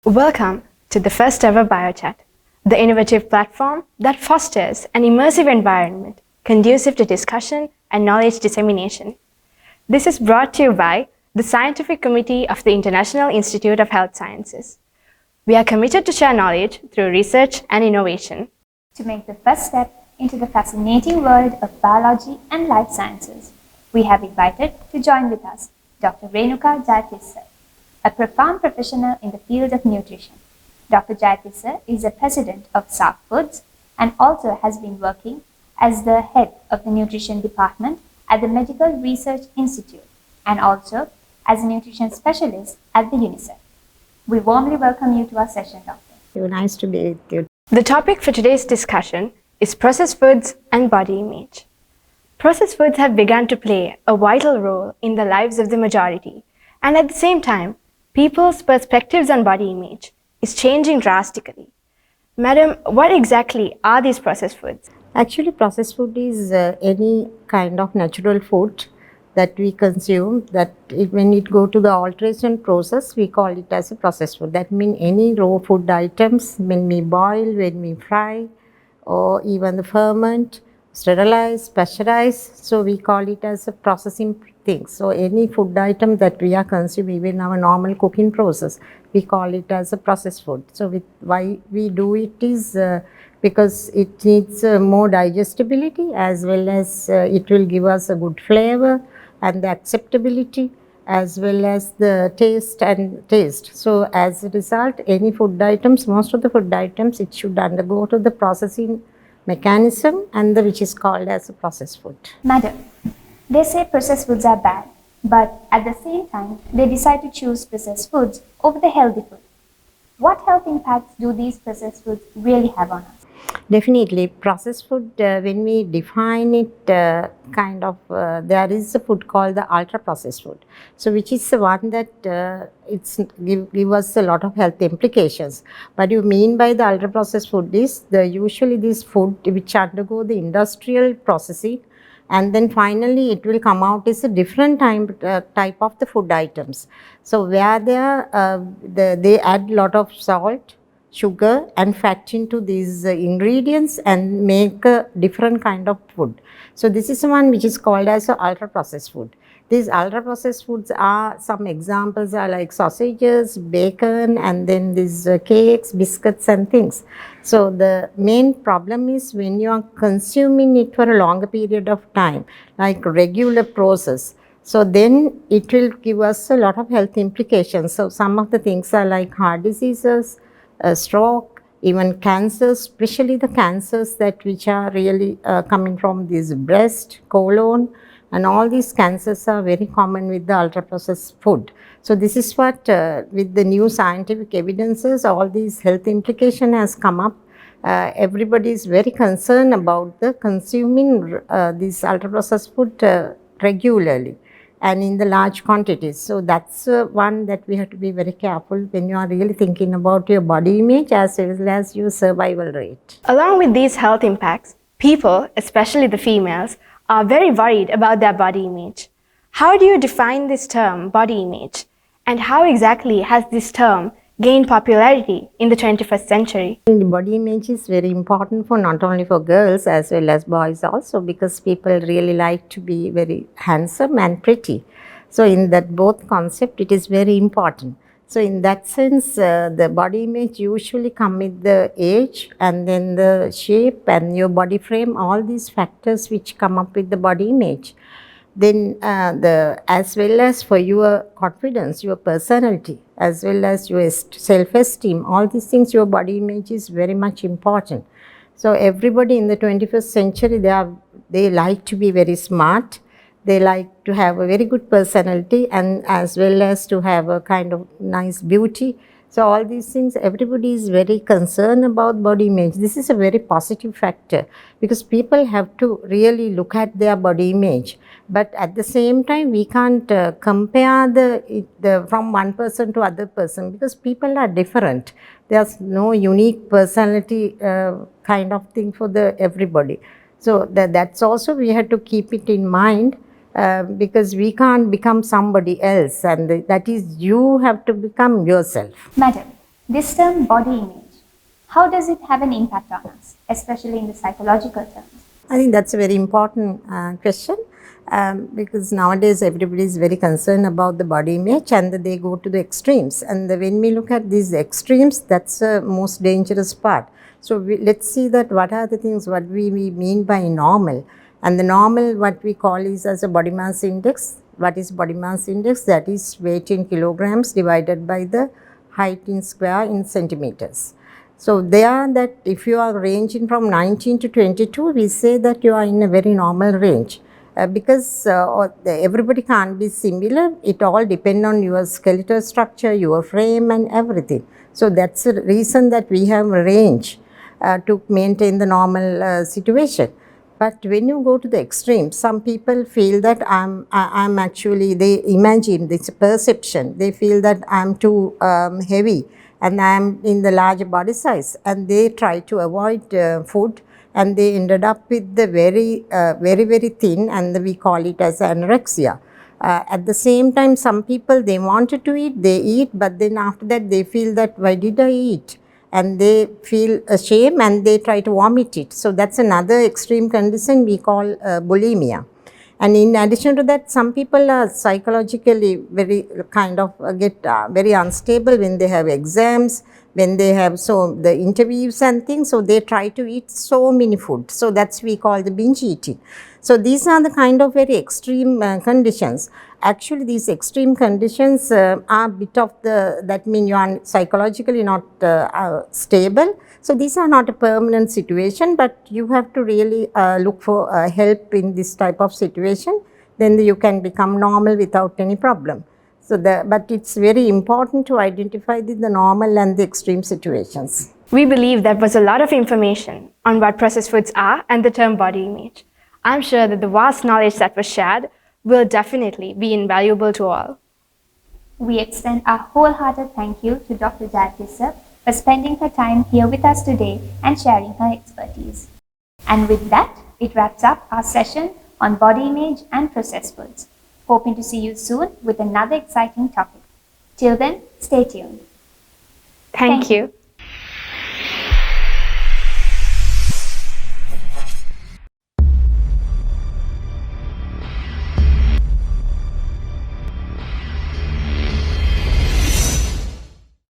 Welcome to the first ever Biochat, the innovative platform that fosters an immersive environment conducive to discussion and knowledge dissemination. This is brought to you by the Scientific Committee of the International Institute of Health Sciences. We are committed to share knowledge through research and innovation. To make the first step into the fascinating world of biology and life sciences, we have invited to join with us Dr. Renuka Jayatissa, a profound professional in the field of nutrition. Dr. Jayatissa is the president of SARC Foods and also has been working as the head of the nutrition department at the Medical Research Institute and also as a nutrition specialist at the UNICEF. We warmly welcome you to our session, Doctor. Nice to be with you. The topic for today's discussion is processed foods and body image. Processed foods have begun to play a vital role in the lives of the majority, and at the same time, people's perspectives on body image is changing drastically. Madam, what exactly are these processed foods? Actually, processed food is any kind of natural food that we consume when it go to the alteration process, we call it as a processed food. That means any raw food items, when we boil, when we fry, or even the ferment, sterilize, pasteurize, so we call it as a processing thing. So any food item that we are consuming, even our normal cooking process, we call it as a processed food. So why we do it is because it needs more digestibility, as well as it will give us a good flavor and the acceptability, as well as the taste. So as a result, any food items, most of the food items, it should undergo to the processing mechanism, and which is called as a processed food. Madam, they say processed foods are bad, but at the same time, they decide to choose processed foods over the healthy food. What health impacts do these processed foods really have on us? Definitely, processed food, when we define it, there is a food called the ultra processed food. So, which is the one that give us a lot of health implications. What you mean by the ultra processed food is usually this food which undergo the industrial processing, and then finally it will come out as a different type of the food items. So, where they add lot of salt, sugar and fat into these ingredients and make a different kind of food. So this is one which is called as a ultra processed food. These ultra processed foods are, some examples are like sausages, bacon, and then these cakes, biscuits and things. So the main problem is when you are consuming it for a longer period of time, like regular process. So then it will give us a lot of health implications. So some of the things are like heart diseases, stroke, even cancers, especially the cancers which are really coming from this breast, colon, and all these cancers are very common with the ultra processed food. So this is what with the new scientific evidences, all these health implication has come up. Everybody is very concerned about the consuming this ultra processed food regularly and in the large quantities. So that's one that we have to be very careful when you are really thinking about your body image as well as your survival rate. Along with these health impacts, people, especially the females, are very worried about their body image. How do you define this term, body image? And how exactly has this term gained popularity in the 21st century? The body image is very important for not only for girls as well as boys also, because people really like to be very handsome and pretty. So in that both concept, it is very important. So in that sense, the body image usually come with the age and then the shape and your body frame, all these factors which come up with the body image. Then as well as for your confidence, your personality, as well as your self-esteem, all these things, your body image is very much important. So everybody in the 21st century, they like to be very smart. They like to have a very good personality and as well as to have a kind of nice beauty. So all these things, everybody is very concerned about body image. This is a very positive factor because people have to really look at their body image. But at the same time, we can't compare from one person to other person because people are different. There's no unique personality kind of thing for everybody. So that's also we have to keep it in mind. Because we can't become somebody else, and that is you have to become yourself. Madam, This term body image, how does it have an impact on us, especially in the psychological terms? I think that's a very important question because nowadays everybody is very concerned about the body image and they go to the extremes. And when we look at these extremes, that's the most dangerous part. So let's see that what are the things what we mean by normal. And the normal what we call is as a body mass index. What is body mass index? That is weight in kilograms divided by the height in square in centimeters. So they are that if you are ranging from 19 to 22, we say that you are in a very normal range because everybody can't be similar. It all depends on your skeletal structure, your frame and everything. So that's the reason that we have a range to maintain the normal situation. But when you go to the extreme, some people feel that I'm actually, they imagine, this perception, they feel that I'm too heavy and I'm in the large body size and they try to avoid food and they ended up with the very thin and we call it as anorexia. At the same time, some people, they wanted to eat, they eat, but then after that they feel that why did I eat? And they feel ashamed and they try to vomit it. So that's another extreme condition we call bulimia. And in addition to that, some people are psychologically very kind of get very unstable when they have exams, when they have the interviews and things. So they try to eat so many food. So that's we call the binge eating. So these are the kind of very extreme conditions. Actually, these extreme conditions are a bit of that mean you are psychologically not stable. So these are not a permanent situation, but you have to really look for help in this type of situation. Then you can become normal without any problem. So but it's very important to identify the normal and the extreme situations. We believe there was a lot of information on what processed foods are and the term body image. I'm sure that the vast knowledge that was shared will definitely be invaluable to all. We extend our wholehearted thank you to Dr. Jayatissa for spending her time here with us today and sharing her expertise. And with that, it wraps up our session on body image and processed foods. Hoping to see you soon with another exciting topic. Till then, stay tuned. Thank you.